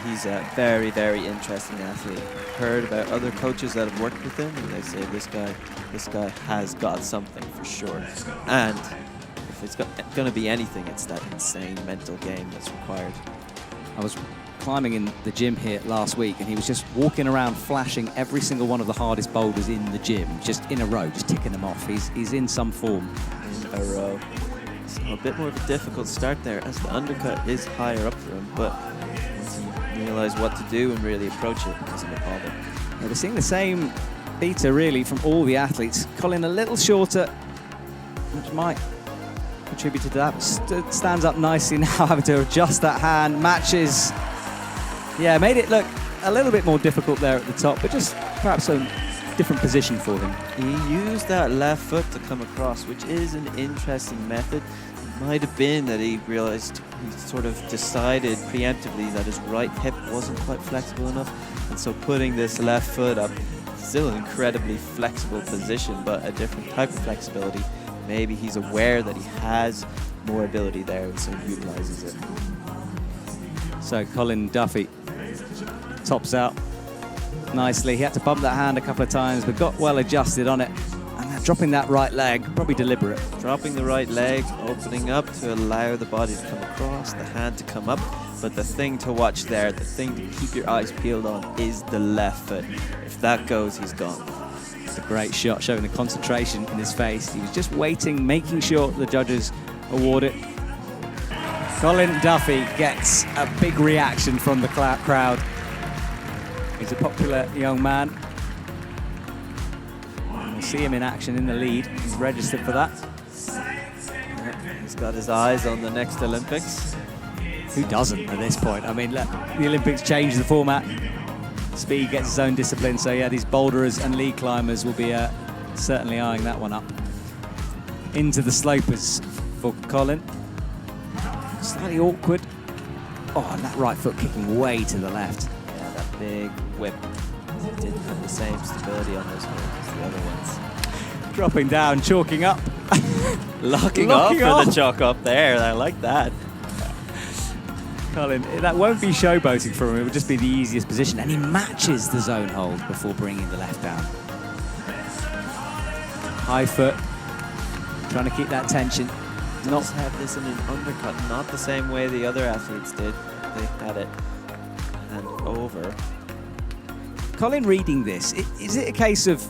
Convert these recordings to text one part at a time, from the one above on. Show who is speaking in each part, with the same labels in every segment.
Speaker 1: he's a very, very interesting athlete. I've heard about other coaches that have worked with him, and they say this guy has got something for sure. And if it's going to be anything, it's that insane mental game that's required.
Speaker 2: I was climbing in the gym here last week, and he was just walking around flashing every single one of the hardest boulders in the gym, just in a row, just ticking them off. He's in some form.
Speaker 1: In a row. So a bit more of a difficult start there, as the undercut is higher up for him, but once you realize what to do and really approach it, it doesn't bother.
Speaker 2: Yeah, we're seeing the same beta really from all the athletes. Colin a little shorter, which might contribute to that. Stands up nicely now, having to adjust that hand. Matches. Yeah, made it look a little bit more difficult there at the top, but just perhaps a different position for him.
Speaker 1: He used that left foot to come across, which is an interesting method. It might have been that he realized, he sort of decided preemptively that his right hip wasn't quite flexible enough, and so putting this left foot up, still an incredibly flexible position, but a different type of flexibility. Maybe he's aware that he has more ability there, and so he utilizes it.
Speaker 2: So Colin Duffy tops out nicely. He had to bump that hand a couple of times, but got well adjusted on it. And dropping that right leg, probably deliberate.
Speaker 1: Dropping the right leg, opening up to allow the body to come across, the hand to come up. But the thing to watch there, the thing to keep your eyes peeled on, is the left foot. If that goes, he's gone.
Speaker 2: It's a great shot, showing the concentration in his face. He was just waiting, making sure the judges award it. Colin Duffy gets a big reaction from the crowd. He's a popular young man. We'll see him in action in the lead. He's registered for that.
Speaker 1: Yeah, he's got his eyes on the next Olympics.
Speaker 2: Who doesn't at this point? I mean, look, the Olympics changed the format. Speed gets his own discipline, so yeah, these boulderers and lead climbers will be certainly eyeing that one up. Into the slopers for Colin. Slightly awkward. Oh, and that right foot kicking way to the left.
Speaker 1: Yeah, that big whip. It didn't have the same stability on those ones as the other ones.
Speaker 2: Dropping down, chalking up.
Speaker 1: Locking off for the chalk up there. I like that.
Speaker 2: Colin, that won't be showboating for him. It would just be the easiest position. And he matches the zone hold before bringing the left down. High foot, trying to keep that tension.
Speaker 1: Not have this in an undercut, not the same way the other athletes did. They had it and over.
Speaker 2: Colin reading this, is it a case of,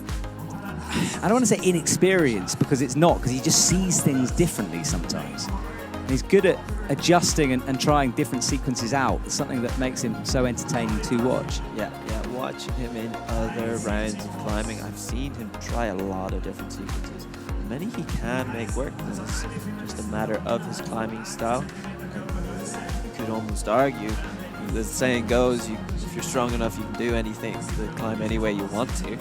Speaker 2: I don't want to say inexperience, because it's not, because he just sees things differently sometimes. And he's good at adjusting and trying different sequences out. It's something that makes him so entertaining to watch.
Speaker 1: Yeah, watching him in other rounds of climbing, I've seen him try a lot of different sequences. Many he can make work. It's just a matter of his climbing style. And you could almost argue, the saying goes, if you're strong enough, you can do anything, to climb any way you want to.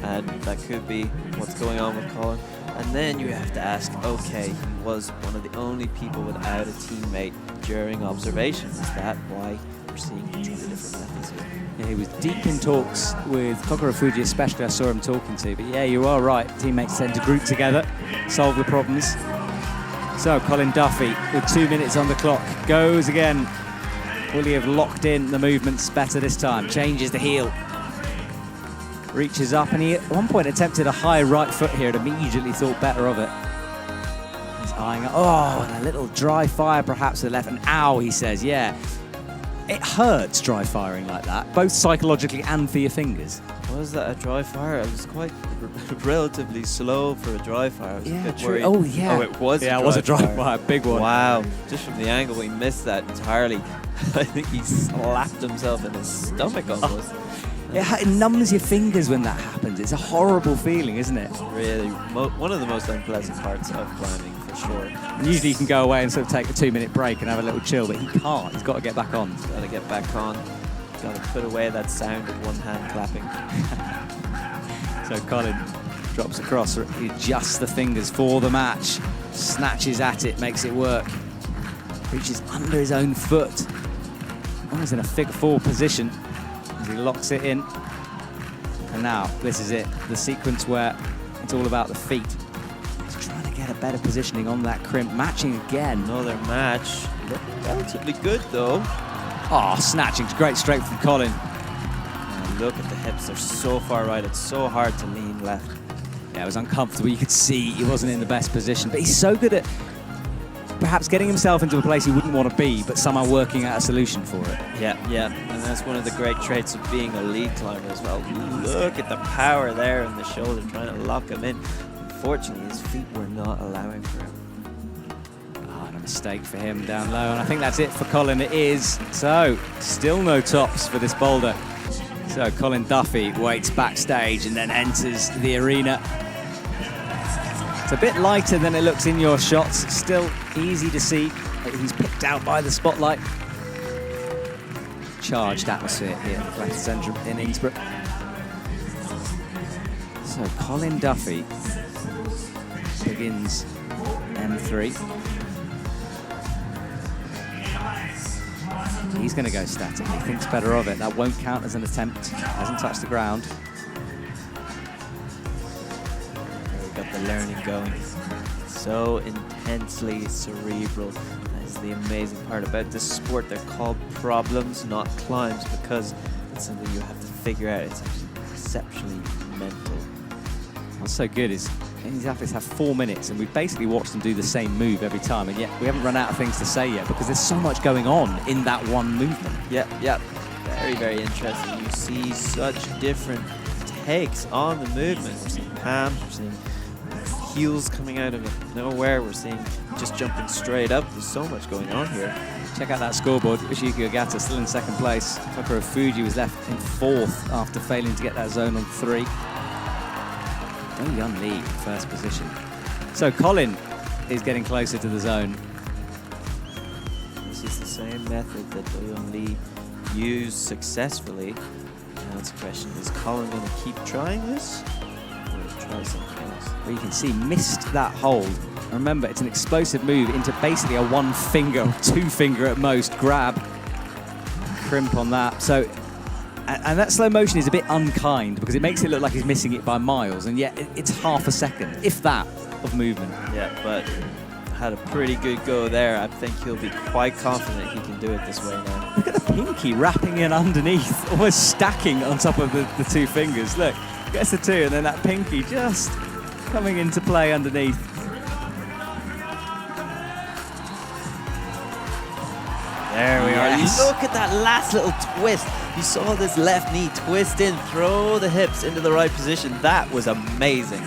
Speaker 1: And that could be what's going on with Colin. And then you have to ask, okay, he was one of the only people without a teammate during observation. Is that why we're seeing him try different methods here?
Speaker 2: Yeah, he was deep in talks with Kokoro Fuji, especially. I saw him talking to. But yeah, you are right. Teammates tend to group together, solve the problems. So Colin Duffy, with 2 minutes on the clock, goes again. Will he have locked in the movements better this time? Changes the heel. Reaches up, and he at one point attempted a high right foot here and immediately thought better of it. He's eyeing up. Oh, and a little dry fire perhaps to the left. And ow, he says, yeah. It hurts dry firing like that, both psychologically and for your fingers.
Speaker 1: Was that a dry fire? It was quite relatively slow for a dry fire. I was a bit worried.
Speaker 2: Oh, yeah.
Speaker 1: Oh, it was
Speaker 2: it was a dry fire, big one.
Speaker 1: Wow. Just from the angle, we missed that entirely. I think he slapped himself in his stomach almost.
Speaker 2: It numbs your fingers when that happens. It's a horrible feeling, isn't it?
Speaker 1: Really, one of the most unpleasant parts of climbing, for sure.
Speaker 2: And usually you can go away and sort of take a 2-minute break and have a little chill, but he can't. He's got to get back on.
Speaker 1: He's got to get back on. He's got to put away that sound of one hand clapping.
Speaker 2: So Colin drops across, he adjusts the fingers for the match, snatches at it, makes it work. Reaches under his own foot. Almost in a figure 4 position. He locks it in, and now this is it, the sequence where it's all about the feet. He's trying to get a better positioning on that crimp, matching again.
Speaker 1: Another match. Looked relatively good though.
Speaker 2: Oh, snatching, great straight from Colin.
Speaker 1: And look at the hips, they're so far right, it's so hard to lean left.
Speaker 2: Yeah, it was uncomfortable. You could see he wasn't in the best position, but he's so good at perhaps getting himself into a place he wouldn't want to be, but somehow working out a solution for it.
Speaker 1: Yeah, and that's one of the great traits of being a lead climber as well. Look at the power there in the shoulder, trying to lock him in. Unfortunately, his feet were not allowing for him.
Speaker 2: Oh, and a mistake for him down low, and I think that's it for Colin. It is. So, still no tops for this boulder. So, Colin Duffy waits backstage and then enters the arena. It's a bit lighter than it looks in your shots. Still easy to see. He's picked out by the spotlight. Charged atmosphere here at the Athletic Centre in Innsbruck. So Colin Duffy begins M3. He's going to go static. He thinks better of it. That won't count as an attempt. Hasn't touched the ground.
Speaker 1: Got the learning going. So intensely cerebral. That is the amazing part about this sport. They're called problems, not climbs, because it's something you have to figure out. It's actually exceptionally mental.
Speaker 2: What's so good is these athletes have 4 minutes, and we've basically watched them do the same move every time, and yet we haven't run out of things to say yet because there's so much going on in that one movement.
Speaker 1: Yeah. Very, very interesting. You see such different takes on the movement. We're seeing palms, we're seeing heels coming out of nowhere. We're seeing just jumping straight up. There's so much going on here.
Speaker 2: Check out that scoreboard. Yoshiki Ogata still in second place. Takuro Fuji was left in fourth after failing to get that zone on 3. Do-Yeon Lee in first position. So Colin is getting closer to the zone.
Speaker 1: This is the same method that Do-Yeon Lee used successfully. Now it's a question, is Colin going to keep trying this? Or try something else?
Speaker 2: Well, you can see, missed that hold. Remember, it's an explosive move into basically a 1 finger, 2 finger at most grab. Crimp on that. So, and that slow motion is a bit unkind because it makes it look like he's missing it by miles, and yet it's half a second, if that, of movement.
Speaker 1: Yeah, but had a pretty good go there. I think he'll be quite confident he can do it this way now.
Speaker 2: Look at the pinky wrapping in underneath, almost stacking on top of the 2 fingers. Look, gets the 2, and then that pinky just coming into play underneath.
Speaker 1: There we are.
Speaker 2: Yes.
Speaker 1: Look at that last little twist. You saw this left knee twist in, throw the hips into the right position. That was amazing.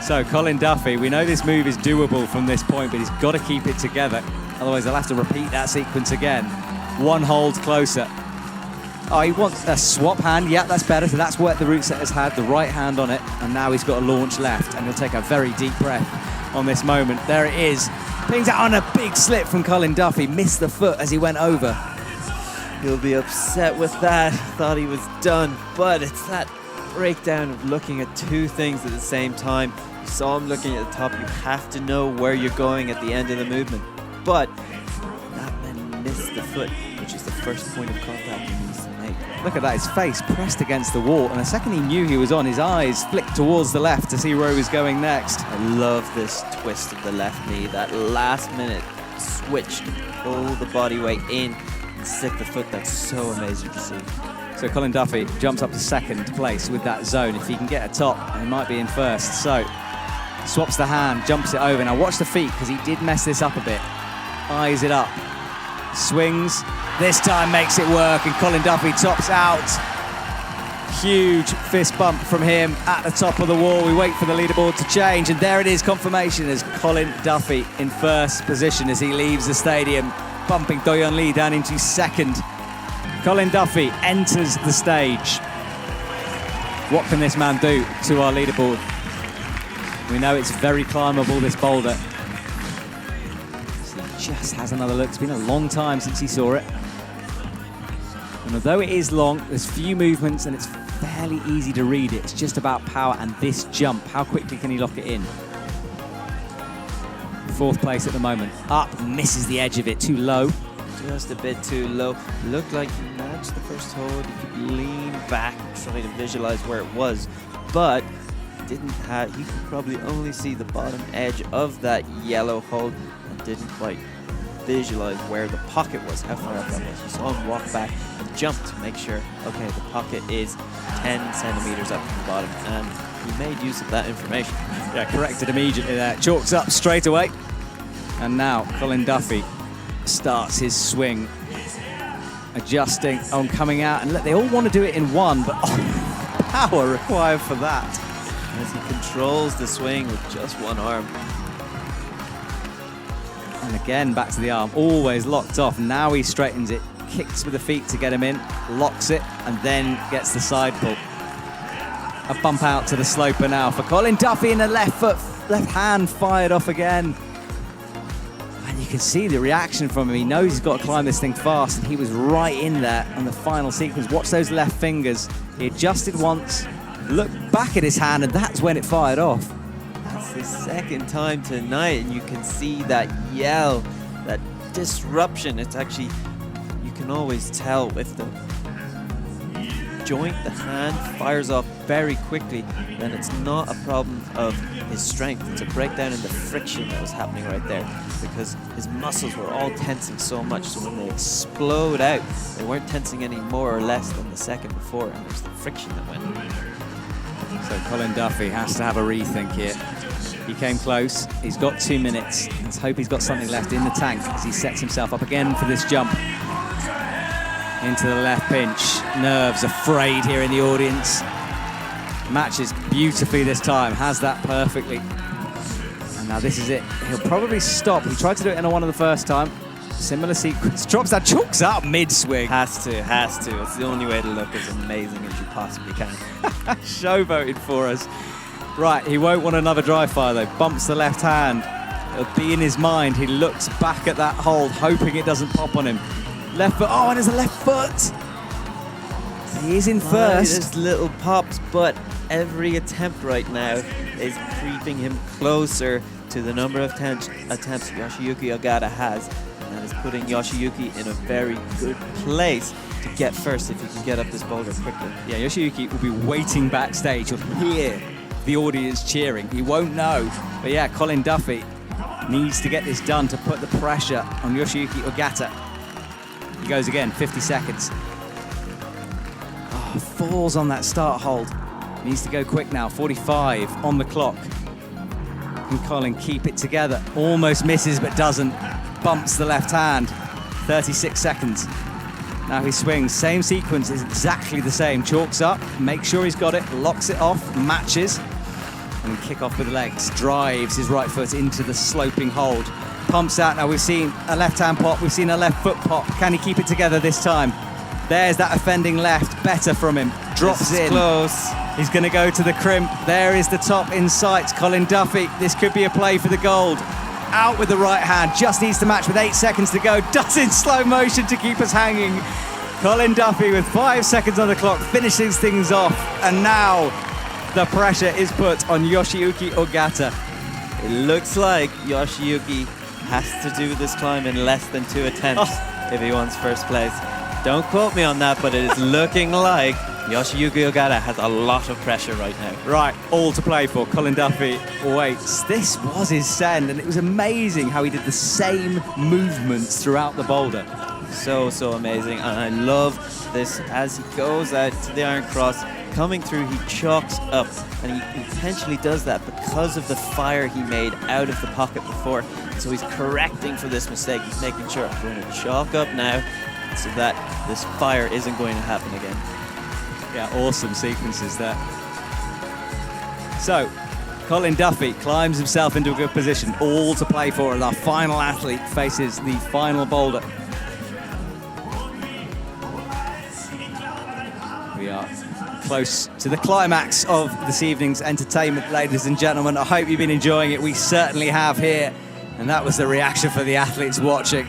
Speaker 2: So Colin Duffy, we know this move is doable from this point, but he's got to keep it together. Otherwise, they'll have to repeat that sequence again. 1 hold closer. Oh, he wants a swap hand. Yeah, that's better. So that's what the route setter's had, the right hand on it. And now he's got a launch left, and he'll take a very deep breath on this moment. There it is. Pings out on a big slip from Colin Duffy. Missed the foot as he went over.
Speaker 1: He'll be upset with that. Thought he was done, but it's that breakdown of looking at 2 things at the same time. You saw him looking at the top. You have to know where you're going at the end of the movement. But that man missed the foot, which is the first point of contact he needs to make.
Speaker 2: Look at that, his face pressed against the wall, and the second he knew he was on, his eyes flicked towards the left to see where he was going next.
Speaker 1: I love this twist of the left knee. That last minute switch to pull the body weight in and stick the foot. That's so amazing to see.
Speaker 2: So Colin Duffy jumps up to second place with that zone. If he can get a top, he might be in first. So swaps the hand, jumps it over. Now watch the feet, because he did mess this up a bit. Eyes it up, swings. This time makes it work, and Colin Duffy tops out. Huge fist bump from him at the top of the wall. We wait for the leaderboard to change, and there it is, confirmation as Colin Duffy in first position as he leaves the stadium, bumping Do-Yeon Lee down into second. Colin Duffy enters the stage. What can this man do to our leaderboard? We know it's very climbable, this boulder. So he just has another look. It's been a long time since he saw it. And although it is long, there's few movements and it's fairly easy to read it. It's just about power and this jump. How quickly can he lock it in? 4th place at the moment. Up, misses the edge of it, too low.
Speaker 1: Just a bit too low. Looked like he matched the first hold. He could lean back and try to visualize where it was, but didn't have. He could probably only see the bottom edge of that yellow hold and didn't quite visualize where the pocket was, how far up that was. You saw him walk back and jump to make sure, okay, the pocket is 10 centimeters up from the bottom, and he made use of that information.
Speaker 2: Yeah, corrected immediately there. Chalks up straight away. And now Colin Duffy starts his swing, adjusting on coming out. And look, they all want to do it in one, but power required for that.
Speaker 1: As he controls the swing with just one arm.
Speaker 2: And again, back to the arm, always locked off. Now he straightens it, kicks with the feet to get him in, locks it, and then gets the side pull. A bump out to the sloper now for Colin Duffy, in the left hand fired off again. And you can see the reaction from him. He knows he's got to climb this thing fast, and he was right in there on the final sequence. Watch those left fingers. He adjusted once, looked back at his hand, and that's when it fired off.
Speaker 1: That's the second time tonight, and you can see that yell, that disruption. It's actually, you can always tell if the joint, the hand, fires off very quickly, then it's not a problem of his strength. It's a breakdown in the friction that was happening right there, because his muscles were all tensing so much, so when they explode out, they weren't tensing any more or less than the second before, and it was the friction that went.
Speaker 2: So Colin Duffy has to have a rethink here. He came close, he's got 2 minutes. Let's hope he's got something left in the tank as he sets himself up again for this jump. Into the left pinch. Nerves afraid here in the audience. Matches beautifully this time, has that perfectly. And now this is it. He'll probably stop. He tried to do it in a one of the first time. Similar sequence. Drops that, chalks up mid-swing.
Speaker 1: Has to. It's the only way to look as amazing as you possibly can.
Speaker 2: Showboated for us. Right, he won't want another dry fire though. Bumps the left hand. It'll be in his mind. He looks back at that hold, hoping it doesn't pop on him. Left foot, oh, and there's a left foot. He is in first.
Speaker 1: There's little pops, but every attempt right now is creeping him closer to the number of attempts Yoshiyuki Ogata has. And that is putting Yoshiyuki in a very good place to get first if he can get up this boulder quickly.
Speaker 2: Yeah, Yoshiyuki will be waiting backstage. You'll hear the audience cheering. He won't know. But yeah, Colin Duffy needs to get this done to put the pressure on Yoshiyuki Ogata. He goes again, 50 seconds. Oh, falls on that start hold. Needs to go quick now, 45 on the clock. Can Colin keep it together? Almost misses, but doesn't. Bumps the left hand, 36 seconds. Now he swings, same sequence is exactly the same. Chalks up, makes sure he's got it, locks it off, matches, and kick off with the legs. Drives his right foot into the sloping hold. Pumps out. Now we've seen a left hand pop, we've seen a left foot pop. Can he keep it together this time? There's that offending left, better from him. Drops in.
Speaker 1: Close.
Speaker 2: He's going to go to the crimp. There is the top in sight. Colin Duffy, this could be a play for the gold. Out with the right hand, just needs to match with 8 seconds to go. Does in slow motion to keep us hanging. Colin Duffy with 5 seconds on the clock, finishes things off. And now the pressure is put on Yoshiyuki Ogata.
Speaker 1: It looks like Yoshiyuki has to do this climb in less than 2 attempts if he wants first place. Don't quote me on that, but it is looking like Yoshiyuki Ogata has a lot of pressure right now.
Speaker 2: Right, all to play for. Colin Duffy waits. This was his send, and it was amazing how he did the same movements throughout the boulder.
Speaker 1: So amazing, and I love this as he goes out to the iron cross. Coming through, he chalks up, and he intentionally does that because of the fire he made out of the pocket before. So he's correcting for this mistake. He's making sure I'm going to chalk up now so that this fire isn't going to happen again.
Speaker 2: Yeah, awesome sequences there. So, Colin Duffy climbs himself into a good position, all to play for as our final athlete faces the final boulder. We are close to the climax of this evening's entertainment, ladies and gentlemen. I hope you've been enjoying it. We certainly have here. And that was the reaction for the athletes watching.